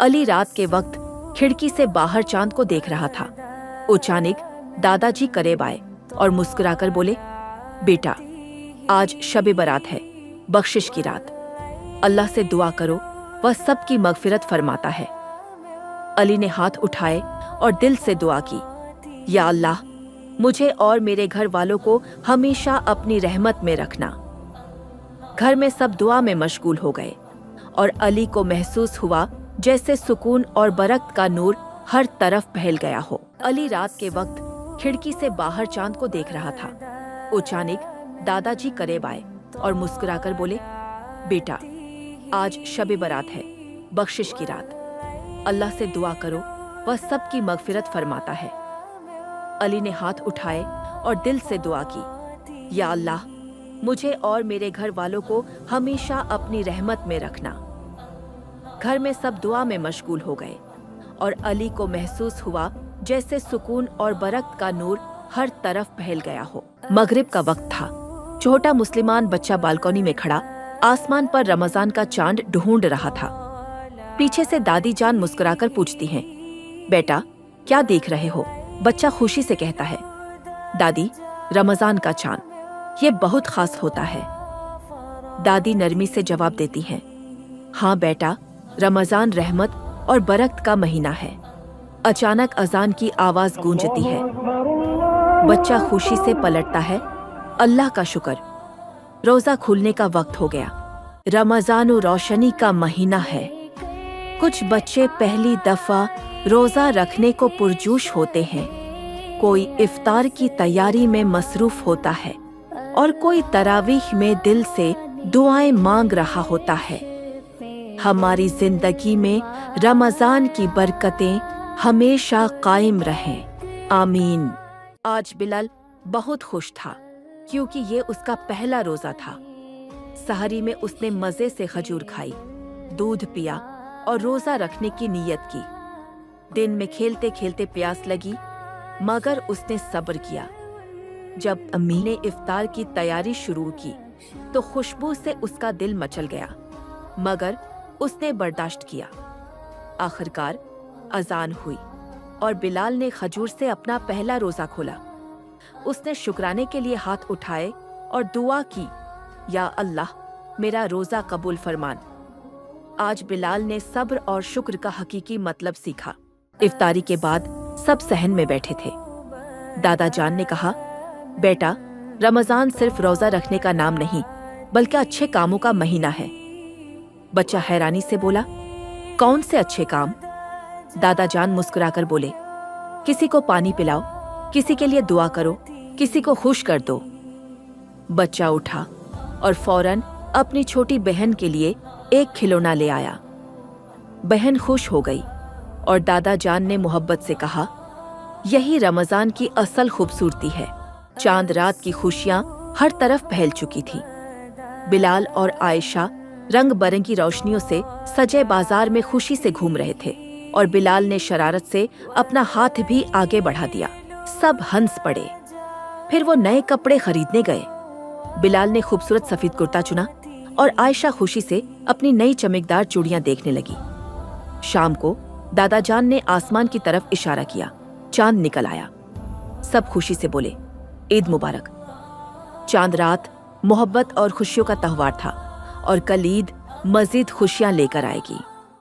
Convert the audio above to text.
अली रात के वक्त खिड़की से बाहर चांद को देख रहा था। अचानक दादाजी करीब आए और मुस्कुराकर बोले, बेटा, आज शब बारात है, बख्शिश की रात। अल्लाह से दुआ करो, वह सबकी मगफिरत फरमाता है। अली ने हाथ उठाए और दिल से दुआ की, या अल्लाह, मुझे और मेरे घर वालों को हमेशा अपनी रहमत में रखना। घर में सब दुआ में मशगूल हो गए और अली को महसूस हुआ जैसे सुकून और बरकत का नूर हर तरफ फैल गया हो। अली रात के वक्त खिड़की से बाहर चांद को देख रहा था। अचानक दादाजी करीब आए और मुस्कुराकर बोले, बेटा, आज शब बारात है, बख्शिश की रात। अल्लाह से दुआ करो, वह सबकी मगफिरत फरमाता है। अली ने हाथ उठाए और दिल से दुआ की, या अल्लाह, मुझे और मेरे घर वालों को हमेशा अपनी रहमत में रखना। घर में सब दुआ में मशगूल हो गए और अली को महसूस हुआ जैसे सुकून और बरकत का नूर हर तरफ फैल गया हो। मगरिब का वक्त था। छोटा मुसलमान बच्चा बालकनी में खड़ा आसमान पर रमजान का चांद ढूंढ रहा था। पीछे से दादी जान मुस्कुराकर पूछती हैं, बेटा, क्या देख रहे हो? बच्चा खुशी से कहता है, दादी, रमजान का चांद, ये बहुत खास होता है। दादी नरमी से जवाब देती हैं, हाँ बेटा, रमजान रहमत और बरकत का महीना है। अचानक अजान की आवाज गूंजती है। बच्चा खुशी से पलटता है, अल्लाह का शुक्र, रोजा खुलने का वक्त हो गया। रमजान रोशनी का महीना है। कुछ बच्चे पहली दफा रोजा रखने को पुरजोश होते हैं। कोई इफ्तार की तैयारी में मसरूफ होता है और कोई तरावीह में दिल से दुआएं मांग रहा होता है। हमारी जिंदगी में रमजान की बरकतें हमेशा कायम रहें, आमीन। आज बिलाल बहुत खुश था क्योंकि ये उसका पहला रोजा था। सहरी में उसने मजे से खजूर खाई, दूध पिया और रोजा रखने की नीयत की। दिन में खेलते खेलते प्यास लगी, मगर उसने सब्र किया। जब अम्मी ने इफ्तार की तैयारी शुरू की तो खुशबू से उसका दिल मचल गया, मगर उसने बर्दाश्त किया। आखिरकार अजान हुई और बिलाल ने खजूर से अपना पहला रोजा खोला। उसने शुक्राने के लिए हाथ उठाए और दुआ की, या अल्लाह, मेरा रोजा कबूल फरमान। आज बिलाल ने सब्र और शुक्र का हकीकी मतलब सीखा। इफ्तारी के बाद सब सहन में बैठे थे। दादा जान ने कहा, बेटा, रमजान सिर्फ रोजा रखने का नाम नहीं बल्कि अच्छे कामों का महीना है। बच्चा हैरानी से बोला, कौन से अच्छे काम? दादा जान मुस्कुराकर बोले, किसी को पानी पिलाओ, किसी के लिए दुआ करो, किसी को खुश कर दो। बच्चा उठा और फौरन अपनी छोटी बहन के लिए एक खिलौना ले आया। बहन खुश हो गई और दादा जान ने मोहब्बत से कहा, यही रमजान की असल खूबसूरती है। चांद रात की खुशियां हर तरफ फैल चुकी थी। बिलाल और आयशा रंग बिरंगी रोशनियों से सजे बाजार में खुशी से घूम रहे थे और बिलाल ने शरारत से अपना हाथ भी आगे बढ़ा दिया। सब हंस पड़े। फिर वो नए कपड़े खरीदने गए। बिलाल ने खूबसूरत सफेद कुर्ता चुना और आयशा खुशी से अपनी नई चमकदार चूड़ियां देखने लगी। शाम को दादा जान ने आसमान की तरफ इशारा किया। चांद निकल आया। सब खुशी से बोले, ईद मुबारक। चांद रात मोहब्बत और खुशियों का त्योहार था और कल ईद मजीद खुशियां लेकर आएगी।